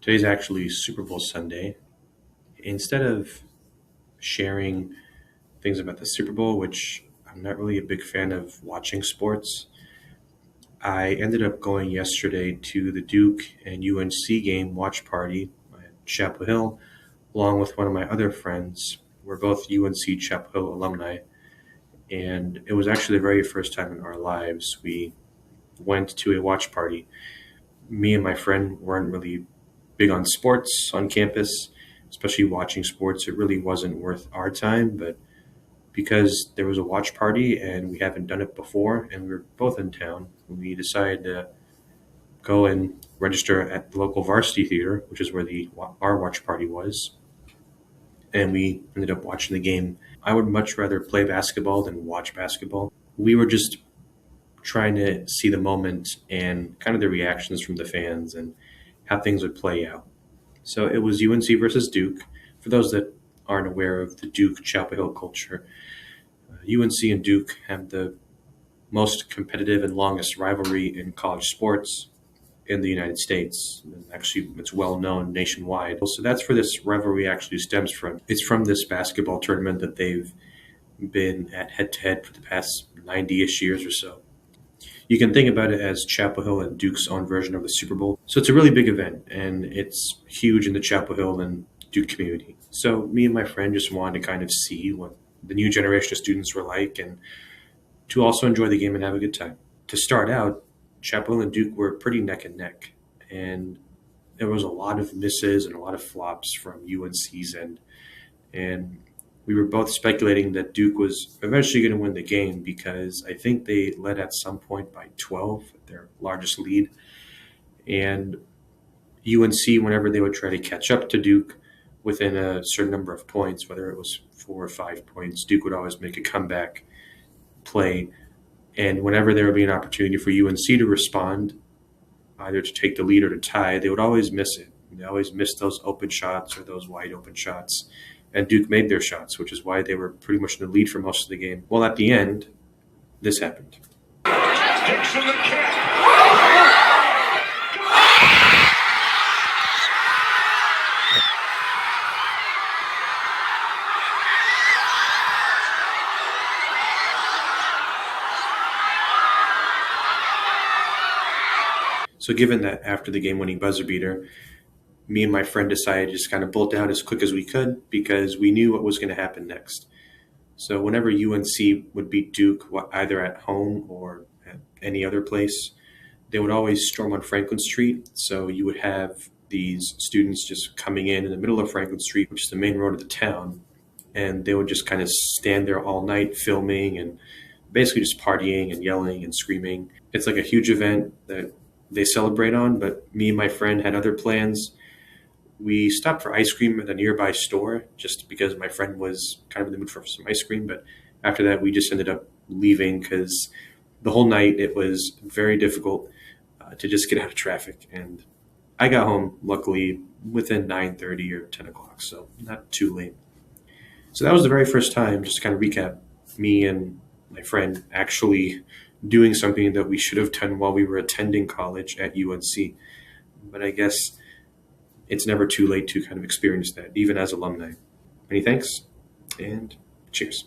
Today's actually Super Bowl Sunday. Instead of sharing things about the Super Bowl, which I'm not really a big fan of watching sports, I ended up going yesterday to the Duke and UNC game watch party at Chapel Hill, along with one of my other friends. We're both UNC Chapel Hill alumni, and it was actually the very first time in our lives we went to a watch party. Me and my friend weren't really big on sports on campus, especially watching sports. It really wasn't worth our time, but because there was a watch party and we haven't done it before and we were both in town, we decided to go and register at the local varsity theater, which is where our watch party was. And we ended up watching the game. I would much rather play basketball than watch basketball. We were just trying to see the moment and kind of the reactions from the fans and how things would play out. So it was UNC versus Duke. For those that aren't aware of the Duke Chapel Hill culture, UNC and Duke have the most competitive and longest rivalry in college sports in the United States. And actually, it's well known nationwide. So that's where this rivalry actually stems from. It's from this basketball tournament that they've been at head to head for the past 90-ish years or so. You can think about it as Chapel Hill and Duke's own version of the Super Bowl. So it's a really big event, and it's huge in the Chapel Hill and Duke community. So me and my friend just wanted to kind of see what the new generation of students were like and to also enjoy the game and have a good time. To start out, Chapel Hill and Duke were pretty neck and neck, and there was a lot of misses and a lot of flops from UNC's end. And we were both speculating that Duke was eventually going to win the game because I think they led at some point by 12, their largest lead. And UNC, whenever they would try to catch up to Duke within a certain number of points, whether it was 4 or 5 points, Duke would always make a comeback play. And whenever there would be an opportunity for UNC to respond, either to take the lead or to tie, they would always miss it. They always missed those open shots or those wide open shots. And Duke made their shots, which is why they were pretty much in the lead for most of the game. Well, at the end, this happened. So given that after the game-winning buzzer beater, me and my friend decided to just kind of bolt out as quick as we could because we knew what was going to happen next. So whenever UNC would beat Duke, either at home or at any other place, they would always storm on Franklin Street. So you would have these students just coming in the middle of Franklin Street, which is the main road of the town, and they would just kind of stand there all night filming and basically just partying and yelling and screaming. It's like a huge event that they celebrate on, but me and my friend had other plans. We stopped for ice cream at a nearby store just because my friend was kind of in the mood for some ice cream. But after that, we just ended up leaving because the whole night it was very difficult to just get out of traffic. And I got home, luckily, within 9:30 or 10 o'clock, so not too late. So that was the very first time, just to kind of recap, me and my friend actually doing something that we should have done while we were attending college at UNC. But I guess it's never too late to kind of experience that, even as alumni. Many thanks, and cheers.